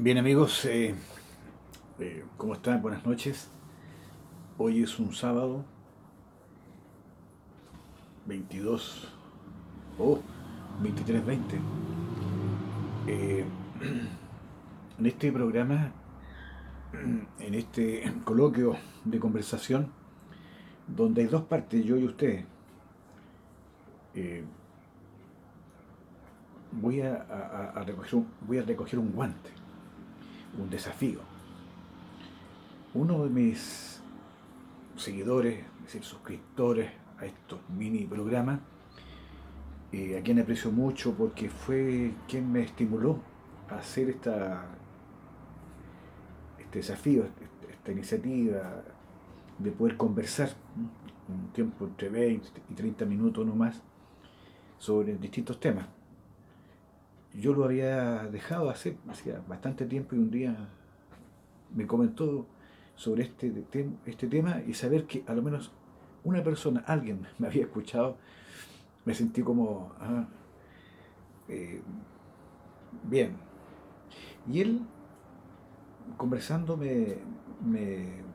Bien amigos, ¿cómo están? Buenas noches. Hoy es un sábado 22 o 23:20. Eh, en este programa, en este coloquio de conversación, donde hay dos partes, yo y ustedes, eh, voy a recoger un guante, un desafío. Uno de mis seguidores, es decir, suscriptores a estos mini programas, a quien aprecio mucho porque fue quien me estimuló a hacer este desafío, esta iniciativa de poder conversar un tiempo entre 20 y 30 minutos no más sobre distintos temas. Yo lo había dejado de hacer hacía bastante tiempo y un día me comentó sobre este tema y saber que a lo menos una persona, alguien me había escuchado, me sentí como, eh, bien. Y él conversando en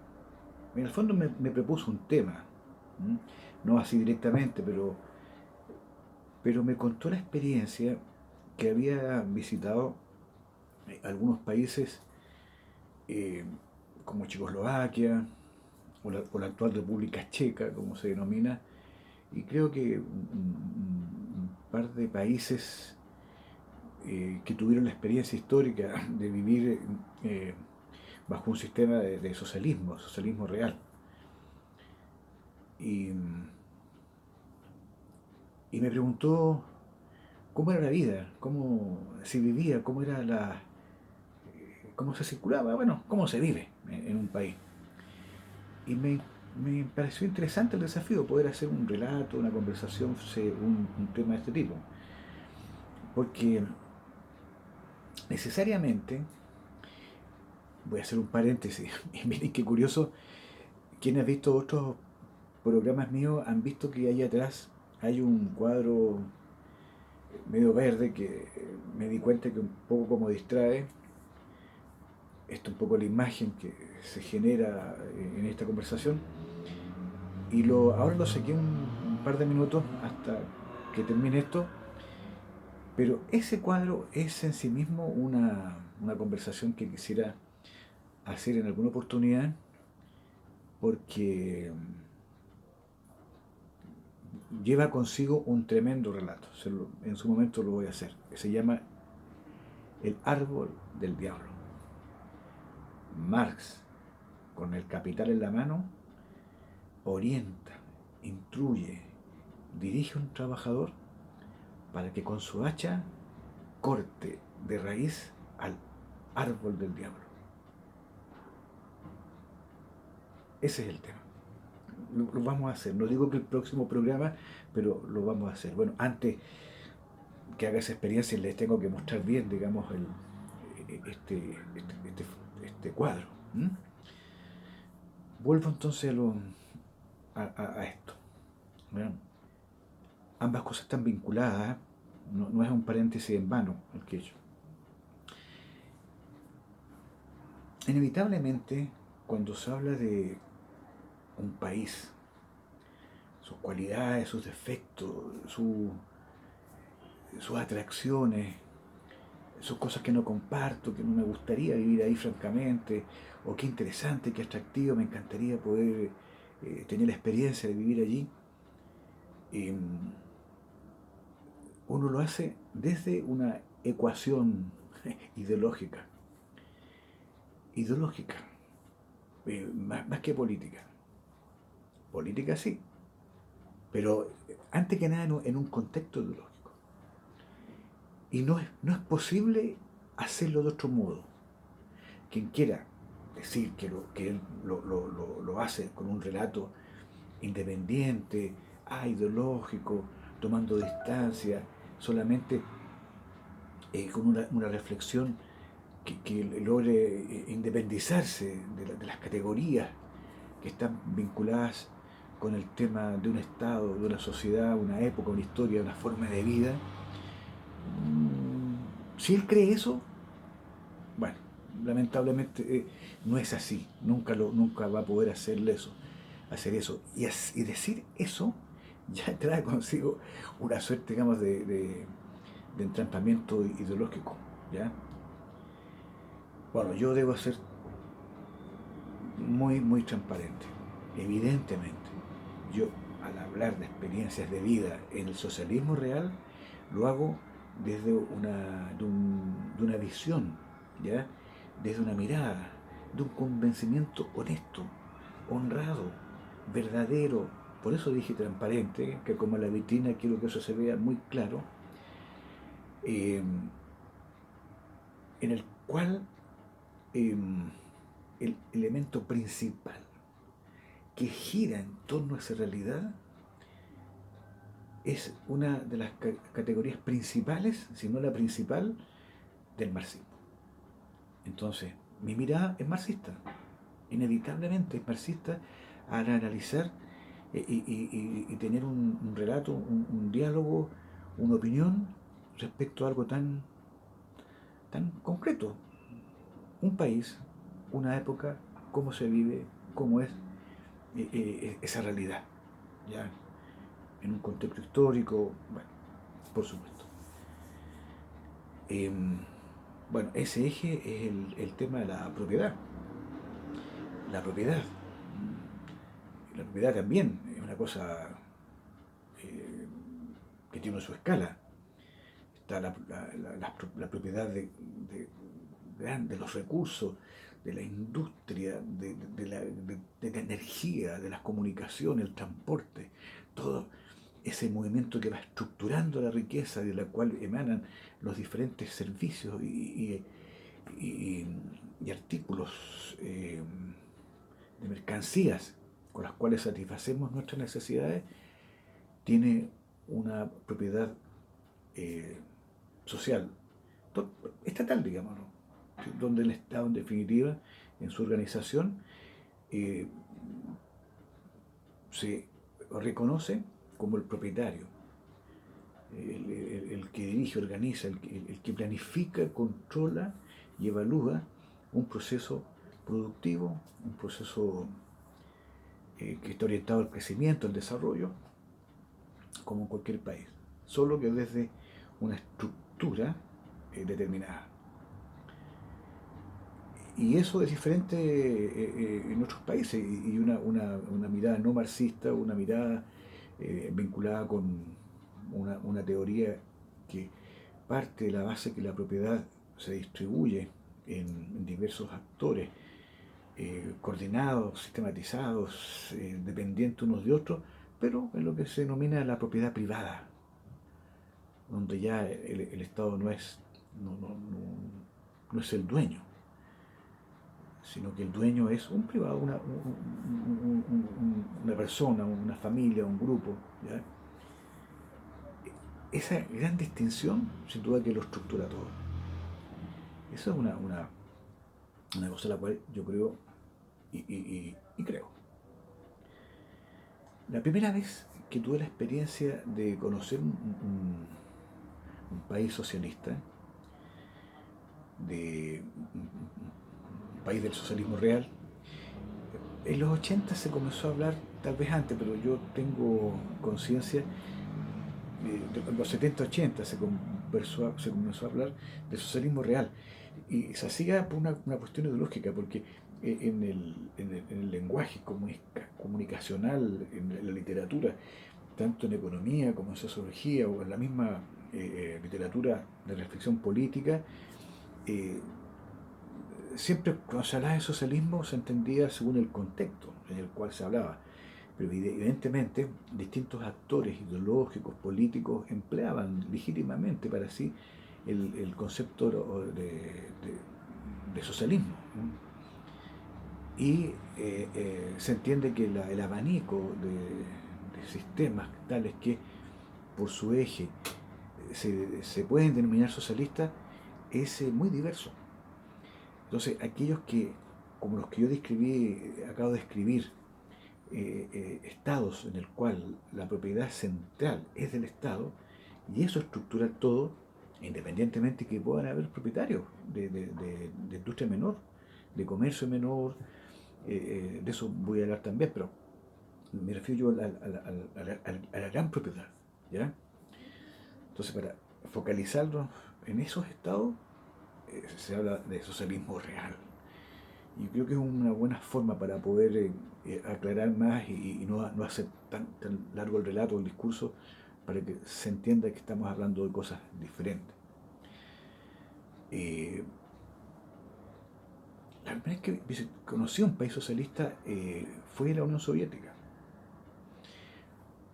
el fondo me propuso un tema, ¿m? No así directamente, pero me contó la experiencia que había visitado algunos países eh, como Checoslovaquia o la actual República Checa, como se denomina, y creo que un par de países que tuvieron la experiencia histórica de vivir bajo un sistema de socialismo real. Y, y me preguntó cómo era la vida, cómo se vivía, cómo se circulaba, bueno, cómo se vive en un país. Y me pareció interesante el desafío, poder hacer un relato, una conversación, un tema de este tipo. Porque necesariamente, voy a hacer un paréntesis, y miren qué curioso, quienes han visto otros programas míos han visto que ahí atrás hay un cuadro medio verde que me di cuenta que un poco como distrae. Esto un poco la imagen que se genera en esta conversación. Y ahora lo saqué un par de minutos hasta que termine esto. Pero ese cuadro es en sí mismo una conversación que quisiera hacer en alguna oportunidad porque lleva consigo un tremendo relato. En su momento lo voy a hacer. Se llama El árbol del diablo. Marx, con el capital en la mano, orienta, instruye, dirige a un trabajador para que con su hacha corte de raíz al árbol del diablo. Ese es el tema. Lo vamos a hacer. No digo que el próximo programa, pero lo vamos a hacer. Bueno, antes que haga esa experiencia les tengo que mostrar bien, digamos, este cuadro. ¿Mm? Vuelvo entonces a esto. ¿Verdad? Ambas cosas están vinculadas, ¿eh? No es un paréntesis en vano el que he hecho. Inevitablemente, cuando se habla de un país, sus cualidades, sus defectos, sus atracciones, sus cosas que no comparto, que no me gustaría vivir ahí francamente, o qué interesante, qué atractivo, me encantaría poder tener la experiencia de vivir allí. Eh, Uno lo hace desde una ecuación ideológica, ideológica, más que política. Política sí, pero antes que nada en un contexto ideológico. Y no es posible hacerlo de otro modo. Quien quiera decir que él lo hace con un relato independiente, ideológico, tomando distancia, solamente con una reflexión que logre independizarse de las categorías que están vinculadas con el tema de un Estado, de una sociedad, una época, una historia, una forma de vida. Si él cree eso, bueno, lamentablemente no es así, nunca va a poder hacer eso. Y decir eso ya trae consigo una suerte, digamos, de entrampamiento ideológico, ¿ya? Bueno, yo debo ser muy transparente. Evidentemente, yo al hablar de experiencias de vida en el socialismo real, lo hago desde de una visión, ¿ya? Desde una mirada, de un convencimiento honesto, honrado, verdadero. Por eso dije transparente, que como en la vitrina quiero que eso se vea muy claro, eh, en el cual eh, el elemento principal que gira en torno a esa realidad es una de las categorías principales, si no la principal, del marxismo. Entonces, mi mirada es marxista, inevitablemente es marxista al analizar y tener un relato, un diálogo, una opinión respecto a algo tan concreto. Un país, una época, cómo se vive, cómo es esa realidad, ¿ya? En un contexto histórico, bueno, por supuesto. Eh, bueno, ese eje es el tema de la propiedad. La propiedad. La propiedad también es una cosa eh, que tiene su escala. Está la propiedad de los recursos, de la industria, de la energía, de las comunicaciones, el transporte, todo ese movimiento que va estructurando la riqueza de la cual emanan los diferentes servicios y, y artículos de mercancías con las cuales satisfacemos nuestras necesidades, tiene una propiedad eh, social, estatal, digamos, ¿no? Donde el Estado, en definitiva, en su organización, eh, se reconoce como el propietario, el que dirige, organiza, el que planifica, controla y evalúa un proceso productivo, un proceso que está orientado al crecimiento, al desarrollo, como en cualquier país, solo que desde una estructura determinada. Y eso es diferente en otros países y una mirada no marxista, una mirada vinculada con una teoría que parte de la base que la propiedad se distribuye en diversos actores, coordinados, sistematizados, dependientes unos de otros, pero en lo que se denomina la propiedad privada, donde ya el Estado no es el dueño, sino que el dueño es un privado, una persona, una familia, un grupo, ¿ya? Esa gran distinción, sin duda que lo estructura todo. Esa es una cosa a la cual yo creo y creo. La primera vez que tuve la experiencia de conocer un país socialista, de un país del socialismo real, en los 80 se comenzó a hablar, tal vez antes, pero yo tengo conciencia, en los 70-80 se comenzó a hablar del socialismo real. Y se hacía por una cuestión ideológica, porque en el lenguaje comunicacional, en la literatura, tanto en economía como en sociología o en la misma literatura de reflexión política, eh, siempre cuando se hablaba de socialismo se entendía según el contexto en el cual se hablaba. Pero evidentemente distintos actores ideológicos, políticos, empleaban legítimamente para sí el concepto de socialismo. Y se entiende que el abanico de sistemas tales que por su eje se pueden denominar socialistas es muy diverso. Entonces, aquellos que, como los que yo acabo de describir, estados en el cual la propiedad central es del Estado y eso estructura todo, independientemente que puedan haber propietarios de industria menor, de comercio menor, de eso voy a hablar también, pero me refiero yo a la gran propiedad, ¿ya? Entonces, para focalizarnos en esos estados, se habla de socialismo real. Y creo que es una buena forma para poder aclarar más y no hacer tan largo el relato, el discurso, para que se entienda que estamos hablando de cosas diferentes. Eh, la primera vez que conocí un país socialista fue la Unión Soviética.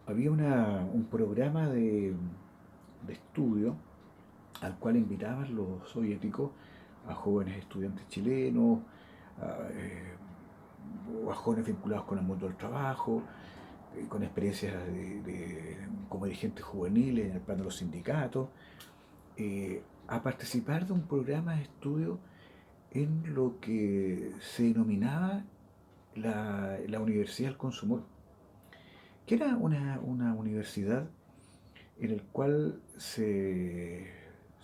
Había un programa de estudio al cual invitaban los soviéticos a jóvenes estudiantes chilenos, a, eh, o a jóvenes vinculados con el mundo del trabajo, con experiencias como dirigentes juveniles en el plano de los sindicatos, a participar de un programa de estudio en lo que se denominaba la Universidad del Consumol, que era una universidad en el cual se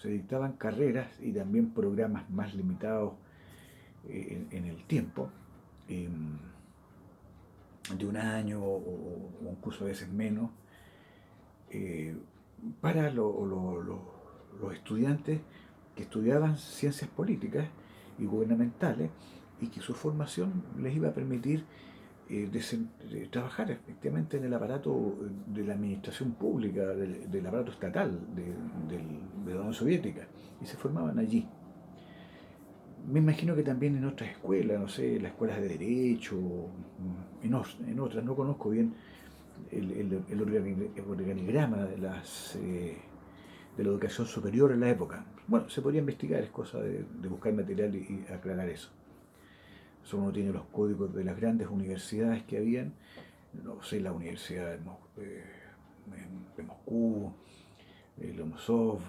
dictaban carreras y también programas más limitados en el tiempo, eh, de un año o incluso a veces menos, eh, para los estudiantes que estudiaban ciencias políticas y gubernamentales y que su formación les iba a permitir de trabajar efectivamente en el aparato de la administración pública, del aparato estatal de la Unión Soviética, y se formaban allí. Me imagino que también en otras escuelas, no sé, las escuelas de derecho, en otras, no conozco bien el organigrama de la educación superior en la época. Bueno, se podría investigar, es cosa de buscar material y aclarar eso. Solo uno tiene los códigos de las grandes universidades que habían, no sé, la Universidad de Moscú, Lomosov,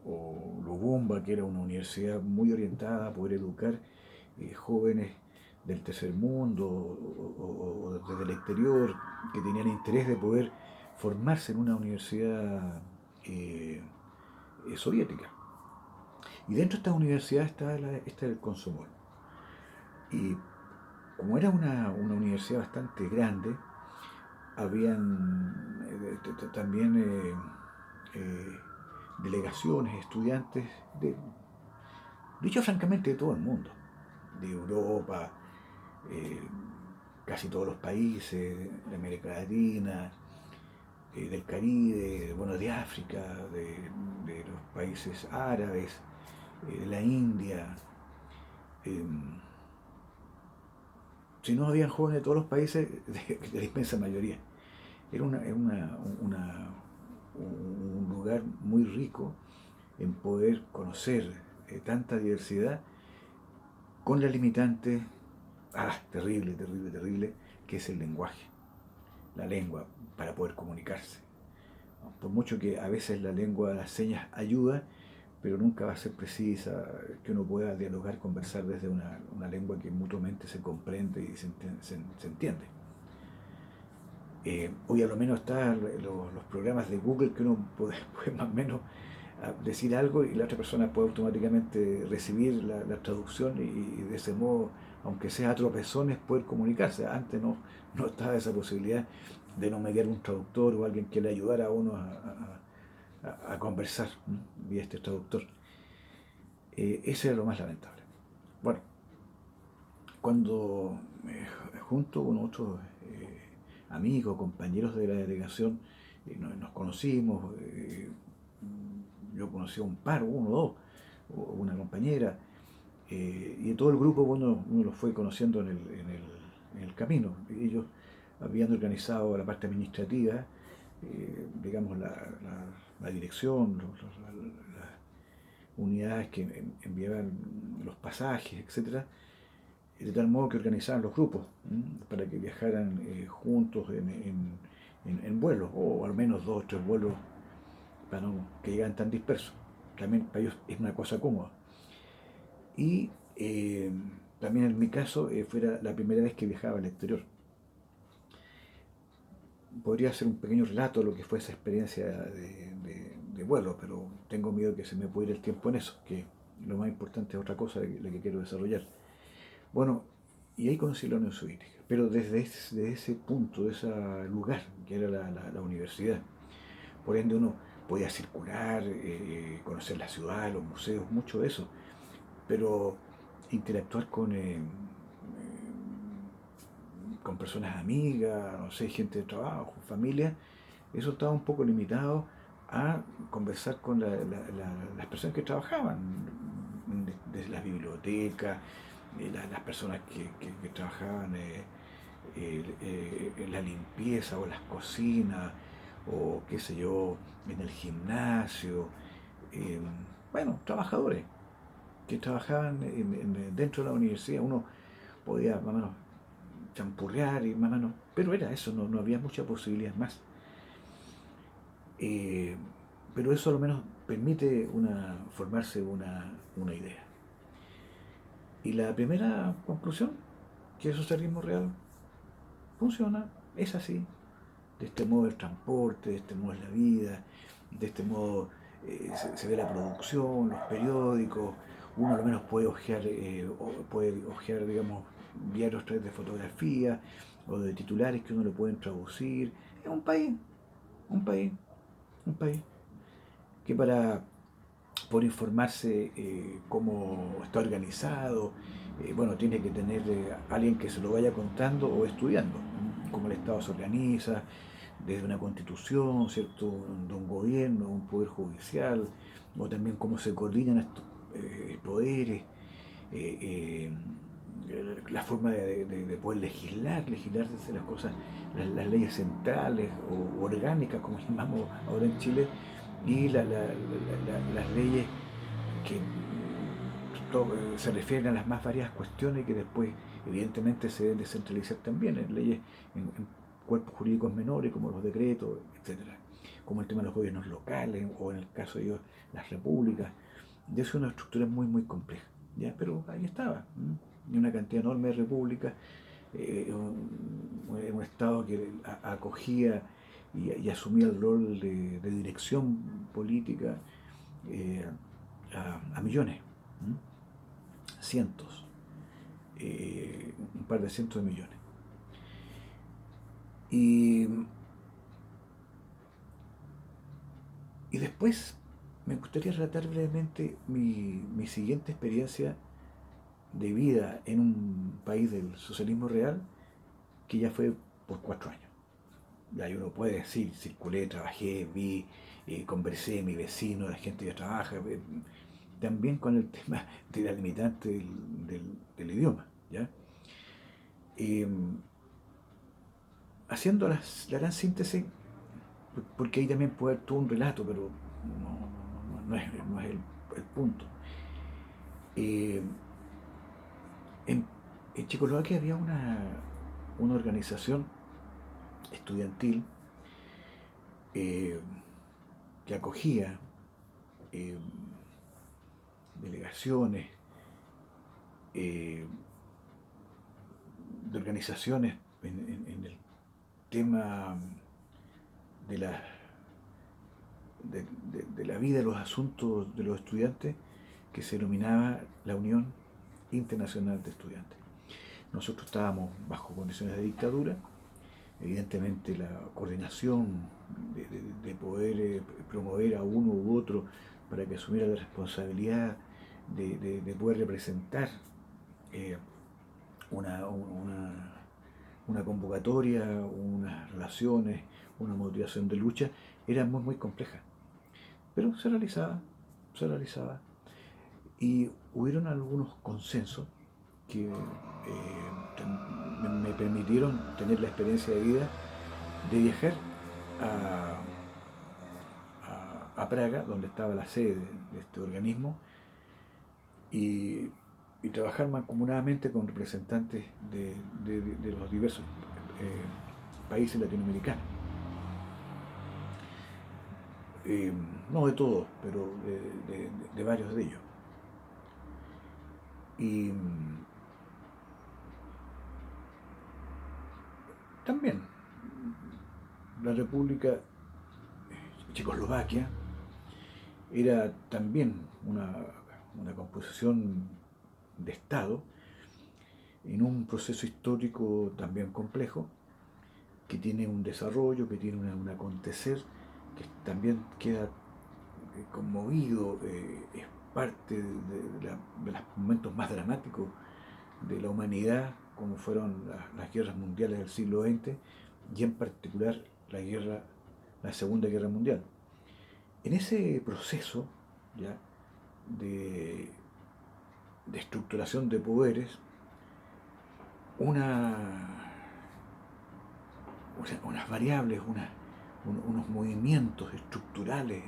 o Lubumba, que era una universidad muy orientada a poder educar jóvenes del tercer mundo o desde el exterior que tenían interés de poder formarse en una universidad eh, soviética. Y dentro de esta universidad está el Komsomol. Y como era una universidad bastante grande, habían también eh, delegaciones, estudiantes, dicho francamente, de todo el mundo, de Europa, eh, casi todos los países, de América Latina, del Caribe, bueno, de África, de los países árabes, de la India. Eh, si no, habían jóvenes de todos los países, de la inmensa mayoría. Era un lugar muy rico en poder conocer tanta diversidad con la limitante, terrible, terrible, terrible, que es el lenguaje, la lengua, para poder comunicarse. Por mucho que a veces la lengua de las señas ayuda, pero nunca va a ser precisa, que uno pueda dialogar, conversar desde una lengua que mutuamente se comprende y se entiende. Hoy a lo menos están los programas de Google que uno puede más o menos decir algo y la otra persona puede automáticamente recibir la traducción y de ese modo, aunque sea a tropezones, poder comunicarse. Antes no estaba esa posibilidad de no mediar un traductor o alguien que le ayudara a uno a conversar vía este traductor. Ese era lo más lamentable. Bueno, cuando junto con otros amigos, compañeros de la delegación, nos conocimos, yo conocí a un par, uno o dos, o una compañera, y de todo el grupo uno los fue conociendo en el camino. Ellos habían organizado la parte administrativa, digamos la dirección, las unidades que enviaban los pasajes, etcétera, de tal modo que organizaban los grupos para que viajaran juntos en vuelos, o al menos dos o tres vuelos para no que llegaran tan dispersos. También para ellos es una cosa cómoda. Y también en mi caso fuera la primera vez que viajaba al exterior. Podría hacer un pequeño relato de lo que fue esa experiencia de vuelo, pero tengo miedo que se me pueda ir el tiempo en eso, que lo más importante es otra cosa la que quiero desarrollar. Bueno, y ahí conocí la Unión Soviética, pero desde ese punto, de ese lugar, que era la universidad. Por ende uno podía circular, conocer la ciudad, los museos, mucho de eso, pero interactuar con personas amigas, no sé, gente de trabajo, familia, eso estaba un poco limitado a conversar con las personas que trabajaban, desde las bibliotecas, las personas que trabajaban en la limpieza o las cocinas, o qué sé yo, en el gimnasio, eh, bueno, trabajadores que trabajaban dentro de la universidad. Uno podía más o menos champurrear y más o menos, pero era eso, no había mucha posibilidad más. Eh, pero eso al menos permite formarse una idea. Y la primera conclusión, que el socialismo real funciona, es así. De este modo el transporte, de este modo es la vida, de este modo se ve la producción, los periódicos, uno al menos puede ojear, digamos, diarios a través de fotografía o de titulares que uno le pueden traducir. Es un país, un país que por informarse cómo está organizado, bueno, tiene que tener alguien que se lo vaya contando o estudiando, ¿no? Cómo el Estado se organiza, desde una constitución, ¿cierto? De un gobierno, un poder judicial, o también cómo se coordinan estos poderes, eh, la forma de poder legislar desde las cosas, las leyes centrales o orgánicas, como llamamos ahora en Chile, y las leyes que se refieren a las más variadas cuestiones que después evidentemente se deben descentralizar también en leyes, en cuerpos jurídicos menores como los decretos, etcétera, como el tema de los gobiernos locales o en el caso de ellos las repúblicas. Y eso es una estructura muy compleja, ¿ya? Pero ahí estaba, ¿m? Y una cantidad enorme de repúblicas, un Estado que acogía y asumía el rol de dirección política eh, a millones, ¿m? Cientos, un par de cientos de millones. Y, y después me gustaría relatar brevemente mi siguiente experiencia de vida en un país del socialismo real, que ya fue por 4 años. Ya uno puede decir, circulé, trabajé, vi, conversé, mi vecino, la gente que trabaja, también con el tema de la limitante del idioma, ¿ya? Eh, Haciendo la gran síntesis, porque ahí también puede haber todo un relato, pero no es el punto. Eh, en, en Checoslovaquia había una organización estudiantil eh, que acogía eh, delegaciones eh, de organizaciones en el tema de la, de la vida, de los asuntos de los estudiantes, que se denominaba la Unión Internacional de Estudiantes. Nosotros estábamos bajo condiciones de dictadura, evidentemente la coordinación de poder promover a uno u otro para que asumiera la responsabilidad de poder representar eh, una, una, una convocatoria, unas relaciones, una motivación de lucha, era muy compleja. Pero se realizaba. Y hubieron algunos consensos que me permitieron tener la experiencia de vida de viajar a, a Praga, donde estaba la sede de este organismo, y, y trabajar mancomunadamente con representantes de los diversos países latinoamericanos. Eh, no de todos, pero de varios de ellos. Y también la República Checoslovaquia, era también una composición de Estado en un proceso histórico también complejo, que tiene un desarrollo, que tiene un acontecer, que también queda conmovido, es parte de los momentos más dramáticos de la humanidad, como fueron las guerras mundiales del siglo XX, y en particular la Segunda Guerra Mundial. En ese proceso, ¿ya?, de, de estructuración de poderes, una, unas variables, unos movimientos estructurales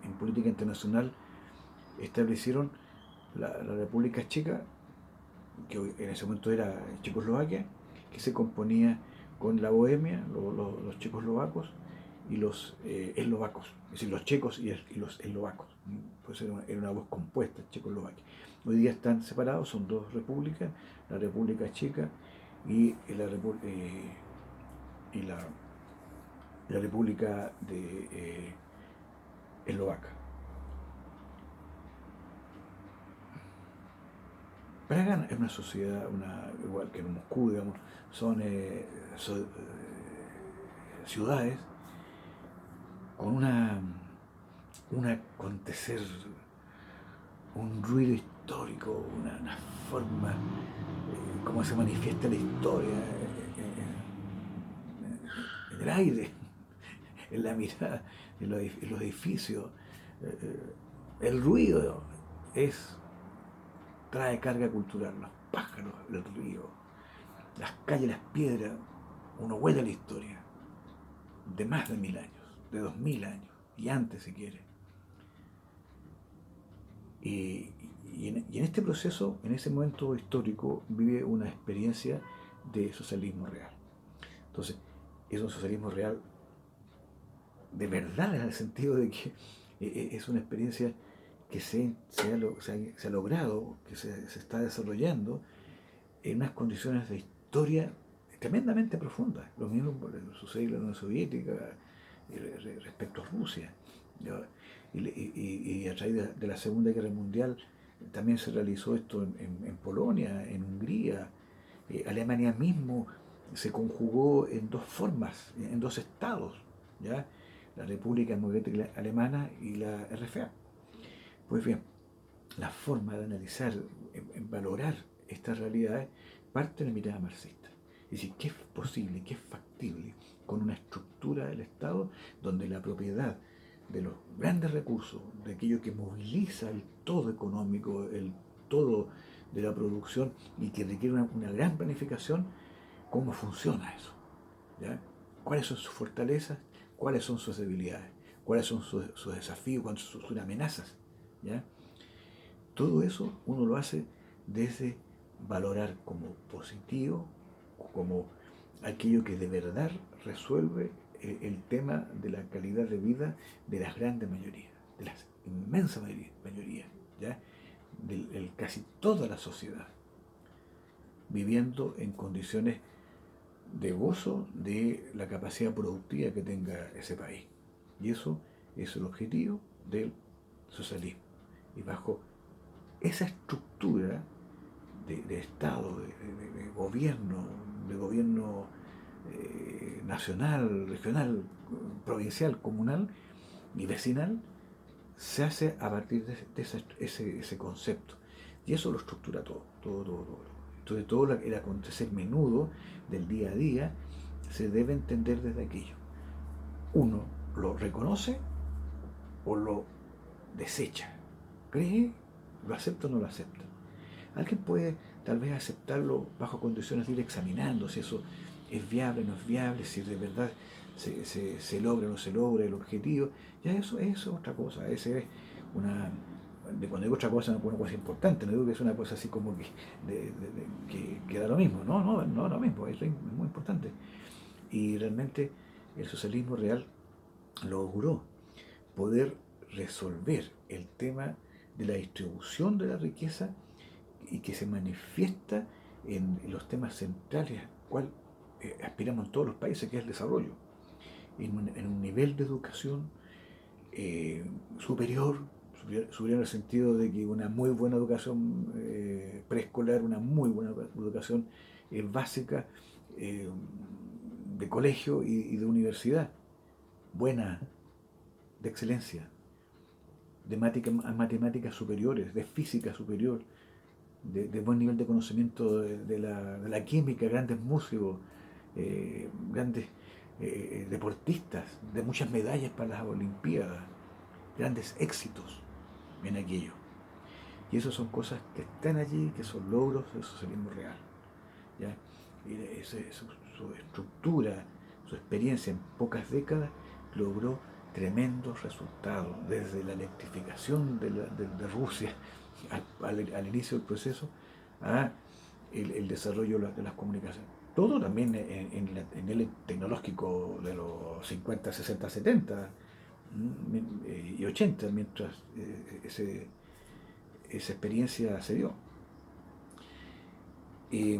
en política internacional establecieron la República Checa, que en ese momento era Checoslovaquia, que se componía con la Bohemia, los checoslovacos y los eslovacos, es decir, los checos y los eslovacos. Pues era una voz compuesta, Checoslovaquia. Hoy día están separados, son dos repúblicas, la República Checa y y la República de Eslovaca. Praga es una sociedad, igual que en Moscú, digamos, son ciudades con un acontecer, un ruido histórico, una forma, como se manifiesta la historia, en el aire, en la mirada, en los edificios. El ruido es trae carga cultural, los pájaros, el río, las calles, las piedras, uno huele la historia de más de 1000 años, de 2000 años, y antes si quiere. Y en este proceso, en ese momento histórico, vive una experiencia de socialismo real. Entonces, es un socialismo real de verdad, en el sentido de que es una experiencia que se ha logrado, que se está desarrollando en unas condiciones de historia tremendamente profundas. Lo mismo sucede en la Unión Soviética respecto a Rusia. Y a través de la Segunda Guerra Mundial también se realizó esto en Polonia, en Hungría. Alemania mismo se conjugó en dos formas, en dos estados, ¿ya?, la República Democrática Alemana y la RFA. Pues bien, la forma de analizar, en valorar estas realidades, parte de la mirada marxista. Es decir, ¿qué es posible, qué es factible con una estructura del Estado donde la propiedad de los grandes recursos, de aquello que moviliza el todo económico, el todo de la producción y que requiere una gran planificación? ¿Cómo funciona eso? ¿Ya? ¿Cuáles son sus fortalezas? ¿Cuáles son sus debilidades? ¿Cuáles son sus desafíos? ¿Cuáles son sus amenazas? ¿Ya? Todo eso uno lo hace desde valorar como positivo, como aquello que de verdad resuelve el tema de la calidad de vida de las grandes mayorías, de las inmensas mayorías, ¿ya?, de casi toda la sociedad, viviendo en condiciones de gozo de la capacidad productiva que tenga ese país. Y eso es el objetivo del socialismo. Y bajo esa estructura de Estado, de gobierno nacional, regional, provincial, comunal y vecinal, se hace a partir de ese concepto. Y eso lo estructura todo. Entonces todo el acontecer menudo del día a día se debe entender desde aquello. Uno lo reconoce o lo desecha, cree, lo acepta o no lo acepta. Alguien puede tal vez aceptarlo bajo condiciones de ir examinando si eso es viable o no es viable, si de verdad se logra o no se logra el objetivo. Ya eso es otra cosa. Ese es una... Cuando digo otra cosa, una cosa importante, no digo que es una cosa así como que da lo mismo. No lo mismo, eso es muy importante. Y realmente el socialismo real logró poder resolver el tema de la distribución de la riqueza y que se manifiesta en los temas centrales al cual aspiramos en todos los países, que es el desarrollo, en un nivel de educación superior, superior en el sentido de que una muy buena educación preescolar, una muy buena educación básica, eh, de colegio y de universidad, buena, de excelencia, de matemáticas superiores, de física superior, de buen nivel de conocimiento de la química, grandes músicos, grandes deportistas, de muchas medallas para las Olimpiadas, grandes éxitos en aquello. Y eso son cosas que están allí, que son logros del socialismo real. ¿Ya? Y su estructura, su experiencia en pocas décadas logró tremendos resultados, desde la electrificación de Rusia al inicio del proceso a el desarrollo de las comunicaciones. Todo también en el tecnológico de los 50, 60, 70 y 80, mientras esa experiencia se dio. Y,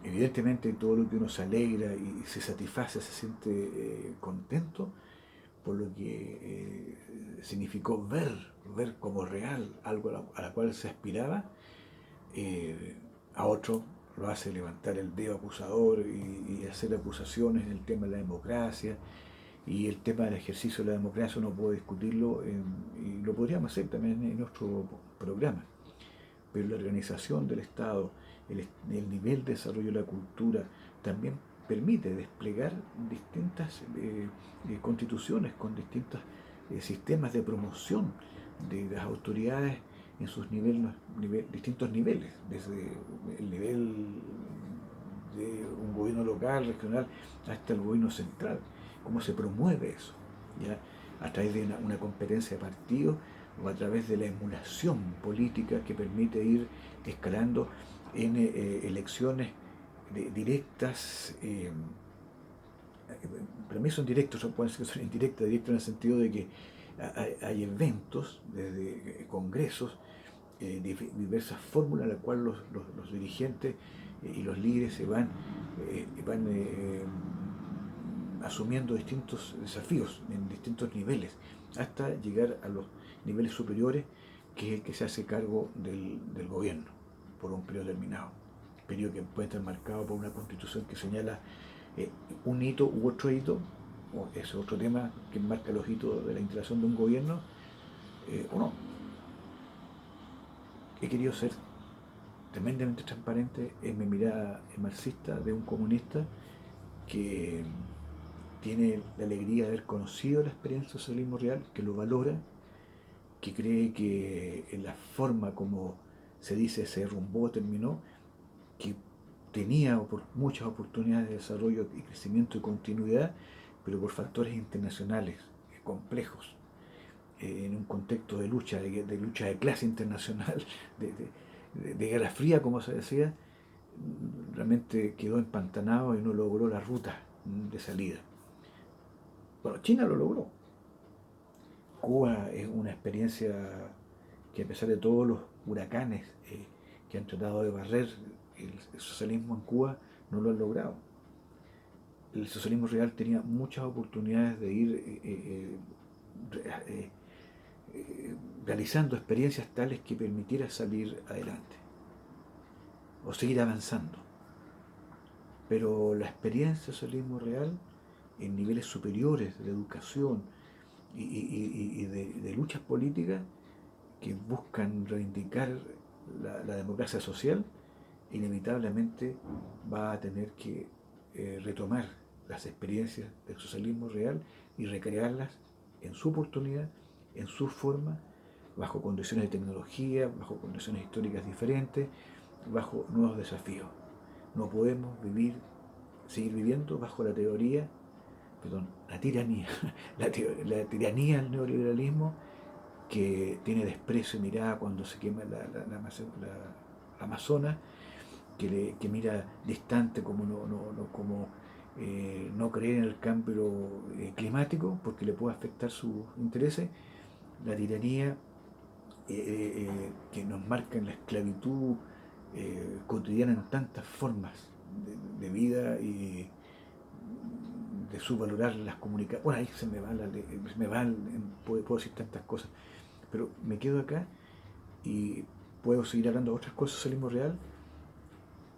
evidentemente todo lo que uno se alegra y se satisface, se siente contento por lo que significó ver como real algo a la cual se aspiraba, a otro lo hace levantar el dedo acusador y hacer acusaciones en el tema de la democracia. Y el tema del ejercicio de la democracia uno puede discutirlo y lo podríamos hacer también en nuestro programa. Pero la organización del Estado, el nivel de desarrollo de la cultura, también permite desplegar distintas constituciones con distintos sistemas de promoción de las autoridades en sus distintos niveles, desde el nivel de un gobierno local, regional, hasta el gobierno central. ¿Cómo se promueve eso? ¿Ya? A través de una competencia de partidos o a través de la emulación política que permite ir escalando en elecciones directas. Para mí son directos, pueden ser que son indirectas, directas en el sentido de que hay eventos, desde congresos, diversas fórmulas en las cuales los dirigentes y los líderes se van asumiendo distintos desafíos en distintos niveles, hasta llegar a los niveles superiores, que es el que se hace cargo del gobierno por un periodo determinado. Periodo que puede estar marcado por una constitución que señala un hito u otro hito, o es otro tema que marca los hitos de la instalación de un gobierno, o no. He querido ser tremendamente transparente en mi mirada marxista de un comunista que tiene la alegría de haber conocido la experiencia del socialismo real, que lo valora, que cree que en la forma como se dice se derrumbó, terminó, que tenía muchas oportunidades de desarrollo y crecimiento y continuidad, pero por factores internacionales complejos, en un contexto de lucha de clase internacional, de guerra fría, como se decía, realmente quedó empantanado y no logró la ruta de salida. Bueno, China lo logró. Cuba es una experiencia que, a pesar de todos los huracanes que han tratado de barrer el socialismo en Cuba, no lo han logrado. El socialismo real tenía muchas oportunidades de ir realizando experiencias tales que permitiera salir adelante o seguir avanzando. Pero la experiencia del socialismo real en niveles superiores de educación y de luchas políticas que buscan reivindicar la democracia social, inevitablemente va a tener que retomar las experiencias del socialismo real y recrearlas en su oportunidad, en su forma, bajo condiciones de tecnología, bajo condiciones históricas diferentes, bajo nuevos desafíos. No podemos seguir viviendo bajo la tiranía, la tiranía del neoliberalismo, que tiene desprecio y mirada cuando se quema la Amazonas, que mira distante como no creer en el cambio climático porque le puede afectar sus intereses. La tiranía que nos marca en la esclavitud cotidiana en tantas formas de vida y de subvalorar las comunicaciones. Bueno, ahí se me van, puedo decir tantas cosas, pero me quedo acá y puedo seguir hablando de otras cosas, socialismo real,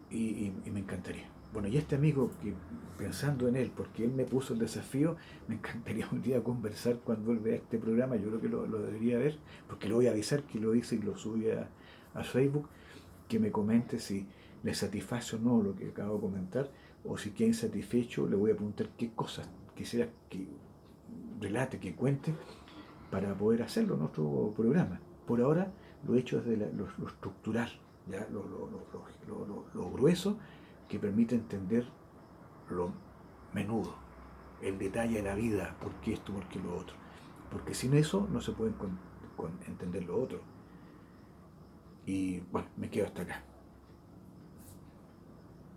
y me encantaría. Bueno, y este amigo, que pensando en él, porque él me puso el desafío, me encantaría un día conversar cuando él vea este programa, yo creo que lo debería ver, porque le voy a avisar que lo hice y lo subí a Facebook, que me comente si le satisface o no lo que acabo de comentar, o si queda insatisfecho, le voy a preguntar qué cosas quisiera que relate, que cuente, para poder hacerlo en otro programa. Por ahora lo he hecho desde lo estructural, ¿ya? Lo grueso, que permite entender lo menudo, el detalle de la vida, por qué esto, por qué lo otro. Porque sin eso no se puede entender lo otro. Y bueno, me quedo hasta acá.